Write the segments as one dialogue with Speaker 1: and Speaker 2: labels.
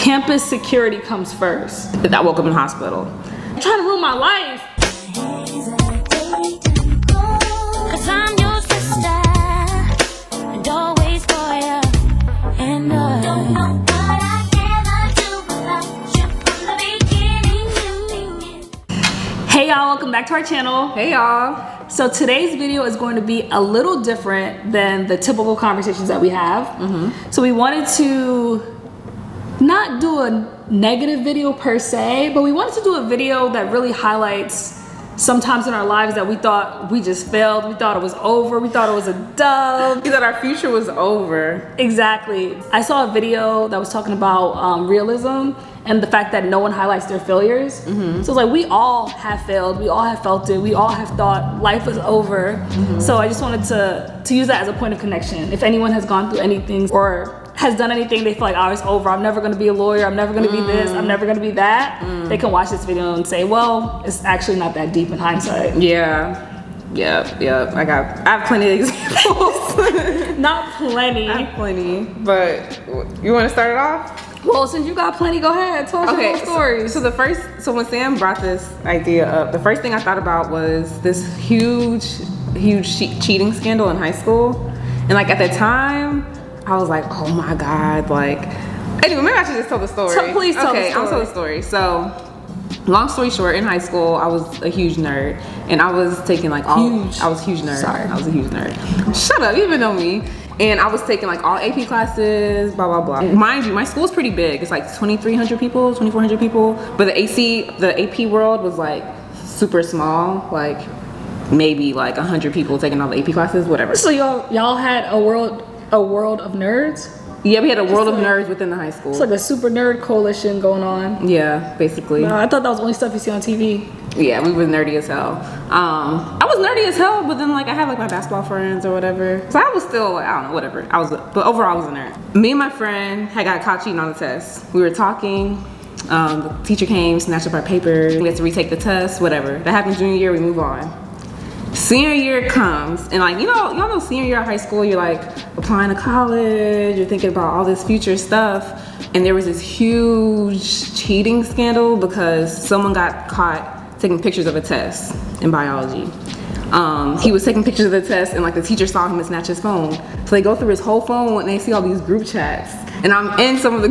Speaker 1: campus security comes first.
Speaker 2: I woke up in the hospital.
Speaker 1: You're trying to ruin my life. Hey y'all, welcome back to our channel.
Speaker 2: Hey y'all.
Speaker 1: So today's video is going to be a little different than the typical conversations that we have. So we wanted to not do a negative video per se, but we wanted to do a video that really highlights sometimes in our lives that we thought we just failed, we thought it was over, we thought it was a dub.
Speaker 2: We thought our future was over.
Speaker 1: Exactly. I saw a video that was talking about realism and the fact that no one highlights their failures. So it's like we all have failed, we all have felt it, we all have thought life was over. So I just wanted to use that as a point of connection. If anyone has gone through anything or has done anything they feel like, oh, it's over, I'm never gonna be a lawyer, I'm never gonna be this, I'm never gonna be that, they can watch this video and say, well, it's actually not that deep in hindsight.
Speaker 2: Yeah. I have plenty of examples.
Speaker 1: Not plenty.
Speaker 2: I have plenty, but you want to start it off?
Speaker 1: Well, since you got plenty, go ahead, tell us your whole stories.
Speaker 2: So when Sam brought this idea up, the first thing I thought about was this huge cheating scandal in high school. And like at the time, I was like, oh my God, like, anyway, maybe I should just tell the story.
Speaker 1: Please tell the story.
Speaker 2: I'll tell the story. So, long story short, in high school, I was a huge nerd. And I was taking like I was a huge nerd.
Speaker 1: Sorry.
Speaker 2: I was a huge nerd. Shut up, you even know me. And I was taking like all AP classes, blah, blah, blah. Mind you, my school's pretty big. It's like 2,300 people, 2,400 people. But the AP world was like super small, like maybe like 100 people taking all the AP classes, whatever.
Speaker 1: So y'all had a world of nerds?
Speaker 2: Yeah, we had a world of nerds within the high school.
Speaker 1: It's like a super nerd coalition going on.
Speaker 2: Yeah, basically.
Speaker 1: I thought that was the only stuff you see on TV.
Speaker 2: Yeah, we were nerdy as hell. I was nerdy as hell, but then like I had like my basketball friends or whatever. So I was still like, I don't know, whatever. But overall I was a nerd. Me and my friend had got caught cheating on the test. We were talking, the teacher came, snatched up our paper. We had to retake the test, whatever. That happened junior year, we move on. Senior year comes, and like, y'all know senior year of high school, you're like applying to college, you're thinking about all this future stuff, and there was this huge cheating scandal because someone got caught taking pictures of a test in biology. He was taking pictures of the test, and like the teacher saw him and snatched his phone. So they go through his whole phone and they see all these group chats, and I'm in some of the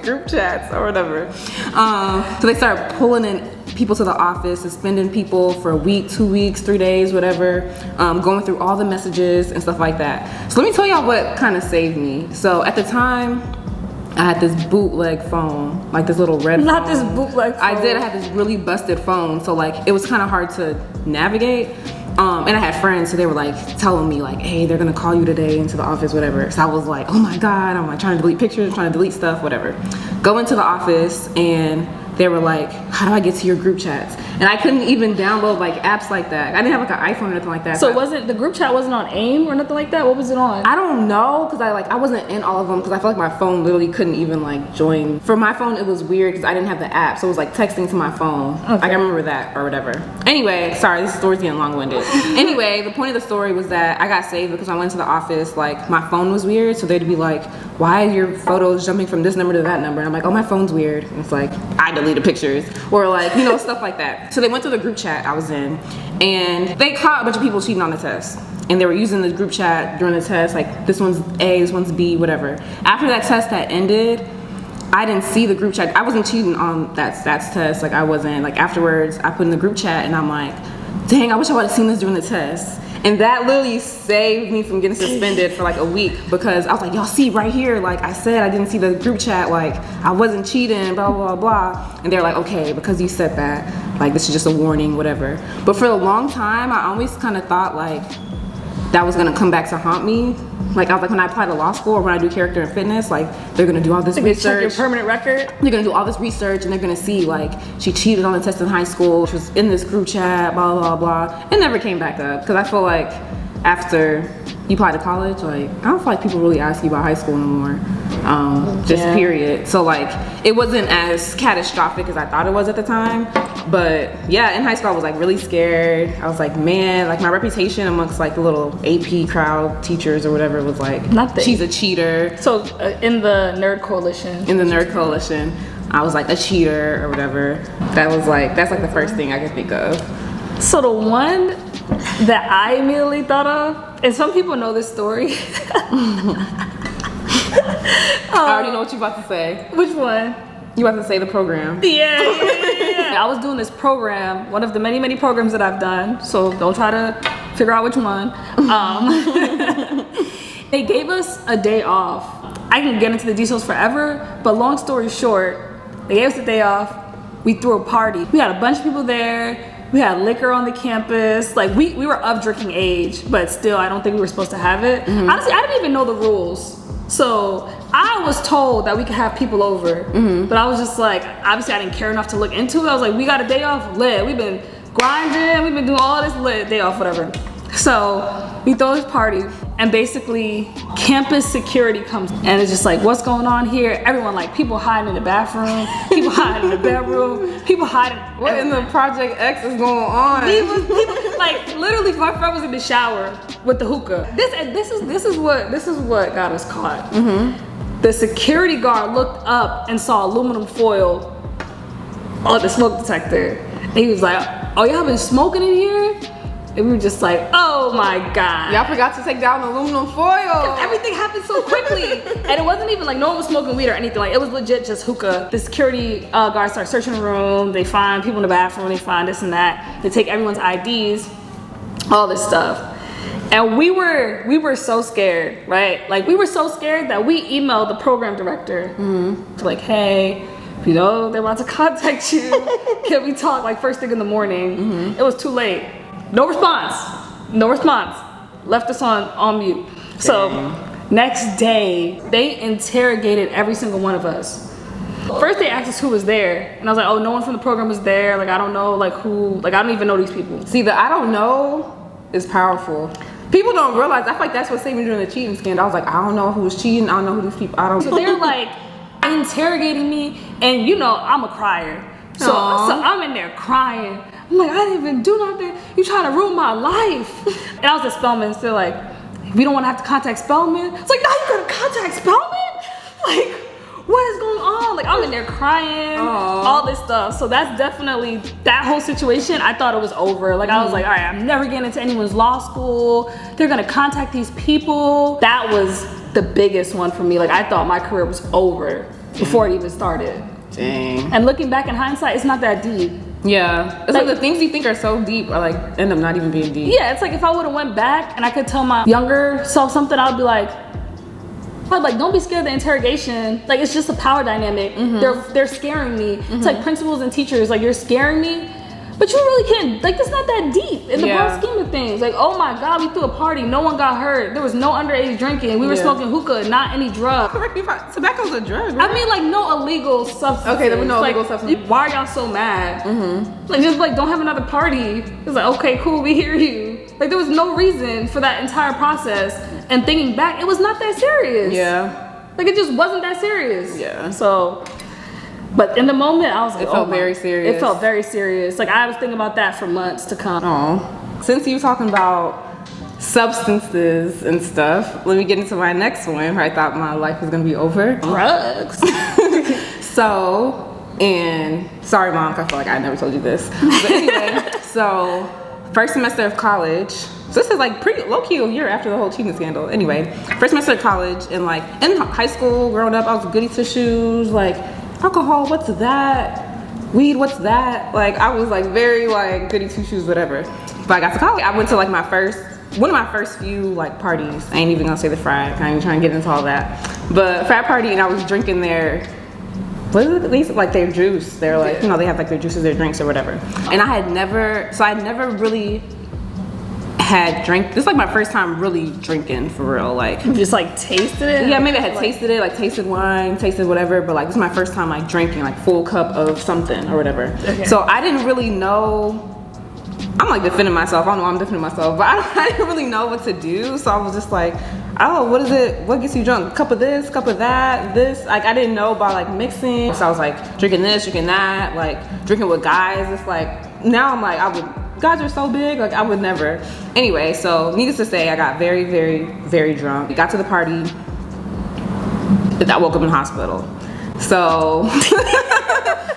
Speaker 2: group chats or whatever. So they start pulling in people to the office, suspending people for a week, 2 weeks, 3 days, whatever, going through all the messages and stuff like that. So let me tell y'all what kind of saved me. So at the time, I had this bootleg phone, like this little red phone.
Speaker 1: Not this bootleg phone.
Speaker 2: I did, I had this really busted phone, so like it was kind of hard to navigate. And I had friends, so they were like telling me like, hey, they're gonna call you today into the office, whatever. So I was like, oh my God, I'm like trying to delete pictures, trying to delete stuff, whatever. Go into the office and they were like, how do I get to your group chats? And I couldn't even download like apps like that. I didn't have like an iPhone or nothing like that.
Speaker 1: So the group chat wasn't on AIM or nothing like that? What was it on? I
Speaker 2: don't know, because I wasn't in all of them, because I feel like my phone literally couldn't even like join. For my phone, it was weird because I didn't have the app, so it was like texting to my phone. Okay. Like I remember that or whatever. Anyway, sorry, this story's getting long-winded. Anyway, the point of the story was that I got saved because I went to the office, like my phone was weird, so they'd be like, why are your photos jumping from this number to that number? And I'm like, oh, my phone's weird. And it's like, I deleted pictures. Or like, stuff like that. So they went through the group chat I was in, and they caught a bunch of people cheating on the test. And they were using the group chat during the test, like this one's A, this one's B, whatever. After that test that ended, I didn't see the group chat. I wasn't cheating on that stats test, like I wasn't. Like afterwards, I put in the group chat and I'm like, dang, I wish I would have seen this during the test. And that literally saved me from getting suspended for like a week, because I was like, y'all see right here, like I said, I didn't see the group chat, like I wasn't cheating, blah, blah, blah. And they're like, okay, because you said that, like this is just a warning, whatever. But for a long time, I always kind of thought like that was gonna come back to haunt me. Like I was like, when I apply to law school or when I do character and fitness, like they're gonna do all this research.
Speaker 1: Check your permanent record.
Speaker 2: They're gonna do all this research and they're gonna see like she cheated on the test in high school. She was in this group chat, blah, blah, blah. It never came back up, because I feel like after you apply to college, like I don't feel like people really ask you about high school no more. just period. So like it wasn't as catastrophic as I thought it was at the time. But yeah, in high school I was like really scared. I was like, man, like my reputation amongst like the little AP crowd teachers or whatever was like, she's a cheater.
Speaker 1: So in the nerd coalition.
Speaker 2: In the nerd coalition, I was like a cheater or whatever. That's like the first thing I could think of.
Speaker 1: So the one that I immediately thought of, and some people know this story.
Speaker 2: I already know what you're about to say.
Speaker 1: Which one?
Speaker 2: You about to say the program.
Speaker 1: Yeah. I was doing this program, one of the many, many programs that I've done, so don't try to figure out which one. They gave us a day off. I can get into the details forever, but long story short, they gave us a day off. We threw a party. We had a bunch of people there. We had liquor on the campus. Like we were of drinking age, but still I don't think we were supposed to have it. Honestly, I didn't even know the rules. So I was told that we could have people over, but I was just like, obviously I didn't care enough to look into it. I was like, we got a day off, lit. We've been grinding, we've been doing all this lit, day off, whatever. So we throw this party, and basically campus security comes, and it's just like, what's going on here? Everyone, like, people hiding in the bathroom, people hiding in the bedroom, people hiding.
Speaker 2: What in the Project X is going on?
Speaker 1: People, like, literally, my friend was in the shower with the hookah. This is what got us caught. The security guard looked up and saw aluminum foil on the smoke detector. And he was like, oh, y'all been smoking in here? And we were just like, oh my God.
Speaker 2: Y'all forgot to take down the aluminum foil.
Speaker 1: Everything happened so quickly. And it wasn't even like no one was smoking weed or anything. Like it was legit just hookah. The security guards start searching the room. They find people in the bathroom. They find this and that. They take everyone's IDs, all this stuff. And we were so scared, right? Like we were so scared that we emailed the program director to like, hey, you know, they're about to contact you. Can we talk like first thing in the morning? It was too late. No response. No response. Left us on mute. Dang. So next day, they interrogated every single one of us. First they asked us who was there, and I was like, oh, no one from the program was there. Like I don't know, like who, like I don't even know these people.
Speaker 2: See, the I don't know is powerful. People don't realize, I feel like that's what saved me during the cheating scandal. I was like, I don't know who was cheating, I don't know who these people, I don't know.
Speaker 1: So they're like interrogating me, and you know, I'm a crier. So I'm in there crying. I'm like, I didn't even do nothing. You trying to ruin my life. And I was at Spelman, still like, we don't want to have to contact Spelman. It's like, now you gotta contact Spelman? Like, what is going on? Like, I'm in there crying, all this stuff. So that's definitely, that whole situation, I thought it was over. Like, I was like, all right, I'm never getting into anyone's law school. They're gonna contact these people. That was the biggest one for me. Like, I thought my career was over before it even started.
Speaker 2: Dang.
Speaker 1: And looking back in hindsight, it's not that deep.
Speaker 2: Yeah, it's like the things you think are so deep are like end up not even being deep.
Speaker 1: Yeah, it's like if I would have went back and I could tell my younger self something, I'd be like, don't be scared of the interrogation. Like it's just a power dynamic. They're scaring me. It's like principals and teachers, like you're scaring me, but you really can't. Like it's not that deep in the grand scheme of things. Like oh my God, we threw a party, no one got hurt. There was no underage drinking. We were smoking hookah, not any drugs.
Speaker 2: Correct me if tobacco's a drug. Right?
Speaker 1: I mean like no illegal substance.
Speaker 2: Okay, there were no illegal substances.
Speaker 1: Why are y'all so mad? Like just like don't have another party. It's like okay, cool, we hear you. Like there was no reason for that entire process. And thinking back, it was not that serious.
Speaker 2: Yeah.
Speaker 1: Like it just wasn't that serious.
Speaker 2: Yeah.
Speaker 1: So, but in the moment, I was like,
Speaker 2: it felt very serious.
Speaker 1: It felt very serious. Like I was thinking about that for months to come.
Speaker 2: Oh, since you were talking about substances and stuff, let me get into my next one where I thought my life was gonna be over.
Speaker 1: Drugs.
Speaker 2: So, and sorry, Mom, I feel like I never told you this. But anyway, so first semester of college. So this is like pretty low-key a year after the whole cheating scandal. Anyway, first semester of college and like in high school, growing up, I was goody two-shoes, like alcohol, what's that? Weed, what's that? Like I was like very like goody two-shoes, whatever. But I got to college, I went to like one of my first few like parties. I ain't even gonna say the frat, I ain't even trying to get into all that. But frat party and I was drinking their, what is it, at least like their juice. They're like, you know, they have like their juices, their drinks or whatever. And I had never really had this is like my first time really drinking for real, like
Speaker 1: you just like tasted it.
Speaker 2: Yeah, maybe I had tasted it, like tasted wine, tasted whatever, but like this is my first time like drinking like full cup of something or whatever. Okay. So I didn't really know I'm like defending myself. I don't know why I'm defending myself, but I didn't really know what to do. So I was just like, oh, what is it? What gets you drunk? A cup of this, cup of that, this. Like I didn't know about like mixing. So I was like drinking this, drinking that, like drinking with guys. It's like, now I'm like, guys are so big, like I would never. Anyway, so needless to say, I got very, very, very drunk. We got to the party. I woke up in the hospital. So,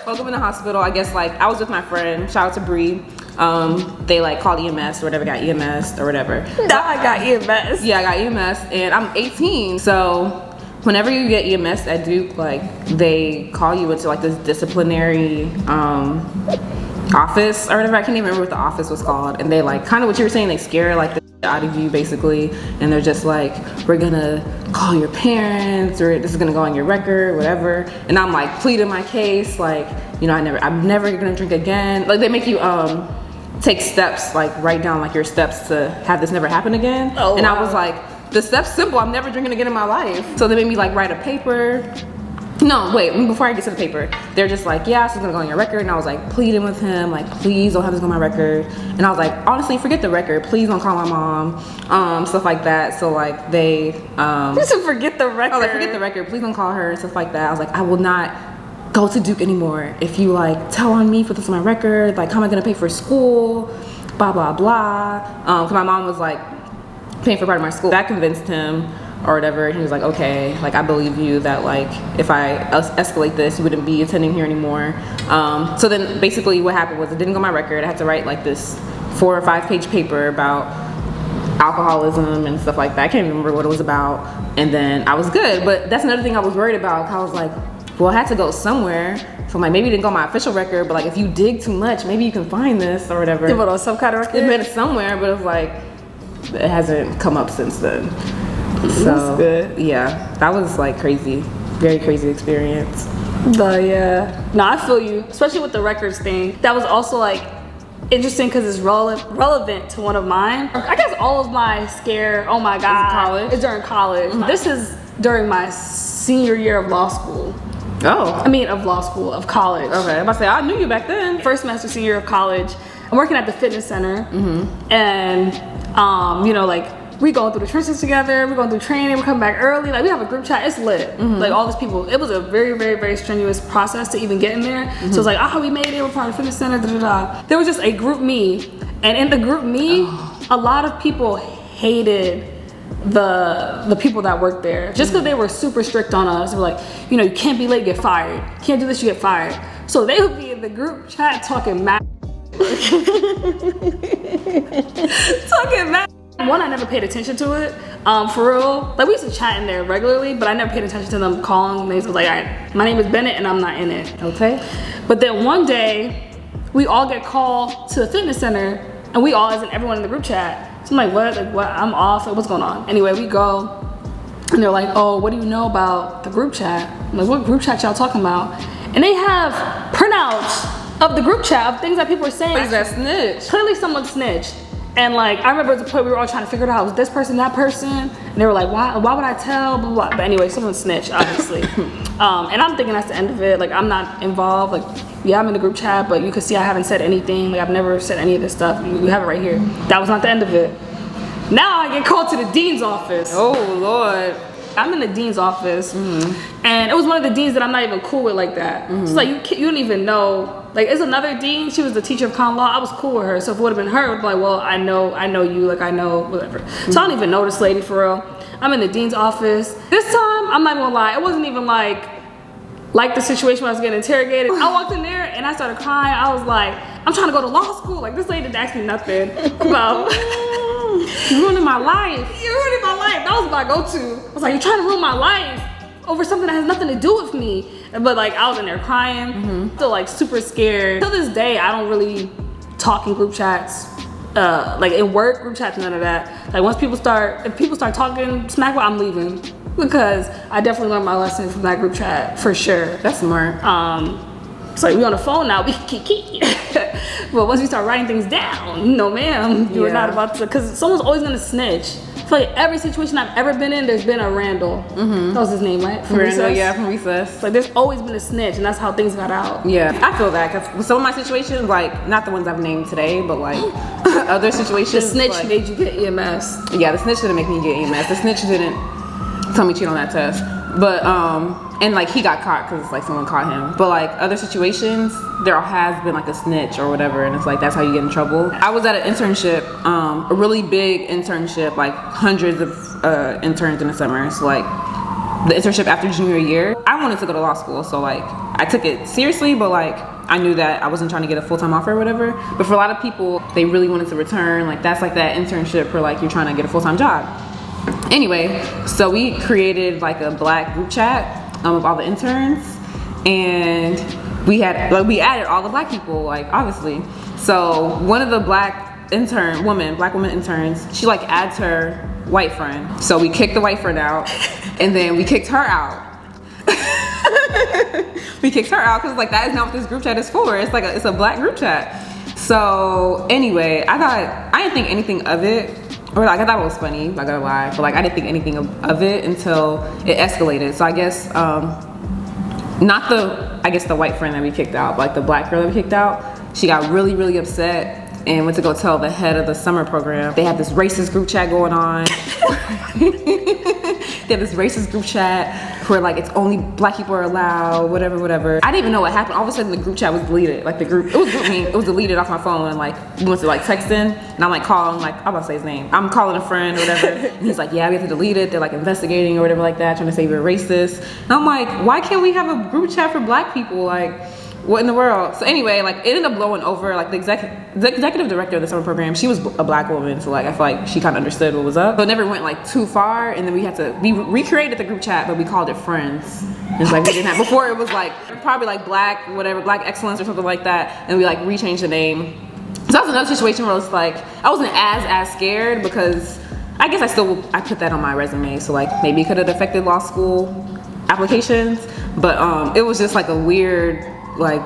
Speaker 2: woke up in the hospital. I guess like I was with my friend. Shout out to Bree. They like called EMS or whatever, got EMS or whatever.
Speaker 1: Now I got EMS.
Speaker 2: Yeah, I got EMS, and I'm 18. So whenever you get EMS at Duke, like they call you into like this disciplinary office or whatever. I can't even remember what the office was called. And they like kind of what you were saying, they scare like the out of you basically, and they're just like, we're gonna call your parents, or this is gonna go on your record, whatever. And I'm like pleading my case, like, you know, I'm never gonna drink again. Like they make you take steps, like write down like your steps to have this never happen again. Oh, and wow. I was like, the step's simple, I'm never drinking again in my life. So they made me like write a paper. No, wait, before I get to the paper, they're just like, yeah, this is gonna go on your record. And I was like pleading with him, like, please don't have this go on my record. And I was like, honestly, forget the record. Please don't call my mom, stuff like that. So like they,
Speaker 1: just to forget the record.
Speaker 2: I was like, forget the record. Please don't call her and stuff like that. I was like, I will not go to Duke anymore if you like tell on me for this on my record. Like, how am I gonna pay for school? Blah, blah, blah. Cause my mom was like paying for part of my school. That convinced him or whatever, and he was like, okay, like I believe you that like if I escalate this, you wouldn't be attending here anymore. So then basically what happened was it didn't go on my record. I had to write like this 4 or 5 page paper about alcoholism and stuff like that. I can't remember what it was about. And then I was good, but that's another thing I was worried about. I was like, well, I had to go somewhere. So I'm like, maybe it didn't go on my official record, but like if you dig too much, maybe you can find this or whatever.
Speaker 1: It on some kind of record?
Speaker 2: It made it somewhere, but it was like, it hasn't come up since then. So
Speaker 1: that's good.
Speaker 2: Yeah, that was like crazy, very crazy experience.
Speaker 1: But yeah, no, I feel you, especially with the records thing. That was also like interesting because it's relevant to one of mine. I guess all of my scare, oh my god, is during college. Mm-hmm. This is during my senior year of law school.
Speaker 2: Oh,
Speaker 1: I mean of college.
Speaker 2: Okay, I'm about to say I knew you back then.
Speaker 1: First semester, senior year of college. I'm working at the fitness center, and you know, like, we going through the trenches together, we're going through training, we're coming back early, like we have a group chat, it's lit. Like all these people, it was a very, very, very strenuous process to even get in there. So it's like, oh, we made it, we're part of the fitness center, There was just a group me, and in the group me, a lot of people hated the people that worked there, just because they were super strict on us. They were like, you know, you can't be late, get fired. You can't do this, you get fired. So they would be in the group chat talking mad. Talking mad. One, I never paid attention to it, for real. Like we used to chat in there regularly, but I never paid attention to them calling. They was like, all right, my name is Bennett and I'm not in it, okay? But then one day, we all get called to the fitness center, and we all, as in everyone in the group chat. So I'm like, what? Like, what? I'm off. Like, what's going on? Anyway, we go, and they're like, oh, what do you know about the group chat? I'm like, what group chat y'all talking about? And they have printouts of the group chat of things that people are saying.
Speaker 2: What is that snitch?
Speaker 1: Clearly someone snitched. And like, I remember at the point we were all trying to figure it out, was this person, that person? And they were like, why would I tell, blah, blah. But anyway, someone snitched, obviously. And I'm thinking that's the end of it. Like, I'm not involved. Like, yeah, I'm in the group chat, but you can see I haven't said anything. Like, I've never said any of this stuff. You have it right here. That was not the end of it. Now I get called to the dean's office.
Speaker 2: Oh, Lord.
Speaker 1: I'm in the dean's office, and it was one of the deans that I'm not even cool with like that. It's like, you don't even know. Like, it's another dean. She was the teacher of common law. I was cool with her. So if it would have been her, it would be like, well, I know you. Like, I know whatever. So I don't even know this lady for real. I'm in the dean's office. This time, I'm not gonna lie. It wasn't even like the situation where I was getting interrogated. I walked in there and I started crying. I was like, I'm trying to go to law school. Like, this lady didn't ask me nothing about.
Speaker 2: You ruining my life.
Speaker 1: You ruining my life. That was my go-to. I was like, you're trying to ruin my life over something that has nothing to do with me. But like, I was in there crying, still like super scared. Till this day, I don't really talk in group chats. Like in work group chats, none of that. Like if people start talking smack, I'm leaving, because I definitely learned my lesson from that group chat for sure.
Speaker 2: That's smart.
Speaker 1: So we on the phone now, we can keep. But once we start writing things down, no ma'am, you are not about to, because someone's always gonna snitch. feel like every situation I've ever been in, there's been a Randall. That was his name, right? From
Speaker 2: Randall,
Speaker 1: Recess?
Speaker 2: yeah, from Recess.
Speaker 1: Like there's always been a snitch, and that's how things got out.
Speaker 2: Yeah, I feel that because some of my situations, like not the ones I've named today, but like other situations.
Speaker 1: The snitch
Speaker 2: like,
Speaker 1: made you get EMS.
Speaker 2: Yeah, the snitch didn't make me get EMS. The snitch didn't tell me cheat on that test. But and like he got caught because like someone caught him. But like other situations, there has been like a snitch or whatever, and it's like that's how you get in trouble. I was at an internship, a really big internship, like hundreds of interns in the summer. So like the internship after junior year, I wanted to go to law school, so like I took it seriously, but like I knew that I wasn't trying to get a full-time offer or whatever. But for a lot of people, they really wanted to return. Like that's like that internship where like you're trying to get a full-time job. Anyway, so we created like a Black group chat of all the interns, and we added all the Black people, like obviously. So one of the Black woman interns, she like adds her white friend. So we kicked the white friend out, and then we kicked her out. We kicked her out because like that is not what this group chat is for. It's like it's a Black group chat. So anyway, I didn't think anything of it. Or like I thought it was funny, not gonna lie, but like I didn't think anything of it until it escalated. So I guess not the white friend that we kicked out, but like the Black girl that we kicked out, she got really, really upset and went to go tell the head of the summer program. They had this racist group chat going on. They had this racist group chat where like it's only Black people are allowed, whatever. I didn't even know what happened. All of a sudden the group chat was deleted. Like it was deleted off my phone, and like we went to like texting, and I'm like calling, like I'm about to say his name. I'm calling a friend or whatever, and he's like, yeah, we have to delete it. They're like investigating or whatever like that, trying to say we're racist. And I'm like, why can't we have a group chat for Black people? Like, what in the world? So anyway, like it ended up blowing over. Like the executive director of the summer program, she was a Black woman, so like I feel like she kind of understood what was up. So it never went like too far, and then we recreated the group chat, but we called it Friends. It's like we didn't have before. It was like probably like Black Excellence or something like that, and we like rechanged the name. So that was another situation where it was like I wasn't as scared because I guess I put that on my resume, so like maybe it could have affected law school applications, but it was just like a weird, like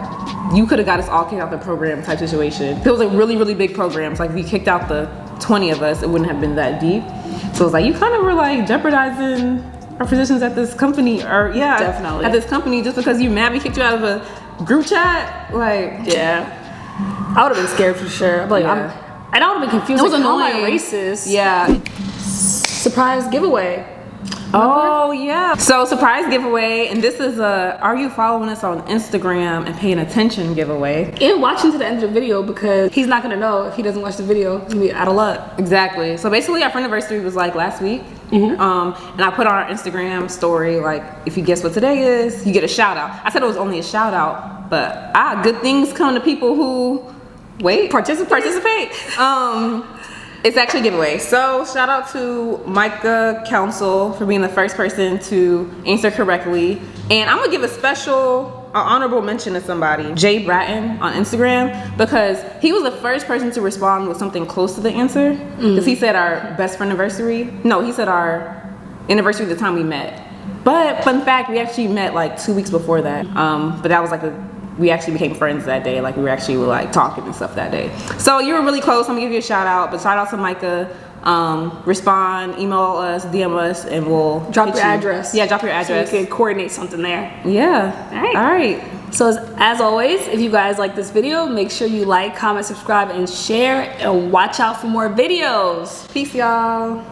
Speaker 2: you could have got us all kicked out the program type situation. It was like really, really big programs. Like if we kicked out the 20 of us, it wouldn't have been that deep. So it was like you kind of were like jeopardizing our positions at this company, or yeah,
Speaker 1: definitely
Speaker 2: at this company just because you mad we kicked you out of a group chat. Like
Speaker 1: yeah, I would have been scared for sure. Like
Speaker 2: yeah.
Speaker 1: and I would have been confused.
Speaker 2: It was
Speaker 1: like,
Speaker 2: annoying.
Speaker 1: How am I racist?
Speaker 2: Yeah.
Speaker 1: Surprise giveaway.
Speaker 2: Oh yeah. So surprise giveaway, and this is a are you following us on Instagram and paying attention giveaway.
Speaker 1: And watching to the end of the video, because he's not gonna know if he doesn't watch the video. He's gonna be out of luck.
Speaker 2: Exactly. So basically our friend anniversary was like last week. And I put on our Instagram story, like if you guess what today is, you get a shout out. I said it was only a shout out, but good things come to people who participate. It's actually a giveaway. So shout out to Micah Council for being the first person to answer correctly. And I'm gonna give a special honorable mention to somebody, Jay Bratton on Instagram, because he was the first person to respond with something close to the answer. Because he said our best friend anniversary. No, he said our anniversary the time we met. But fun fact, we actually met like 2 weeks before that. But that was like we actually became friends that day. Like we were actually like talking and stuff that day. So you were really close. I'm gonna give you a shout out. But shout out to Micah. Respond, email us, DM us, and we'll
Speaker 1: drop your address.
Speaker 2: Yeah, drop your address.
Speaker 1: So you can coordinate something there.
Speaker 2: Yeah. All right.
Speaker 1: So as always, if you guys like this video, make sure you like, comment, subscribe, and share. And watch out for more videos.
Speaker 2: Peace, y'all.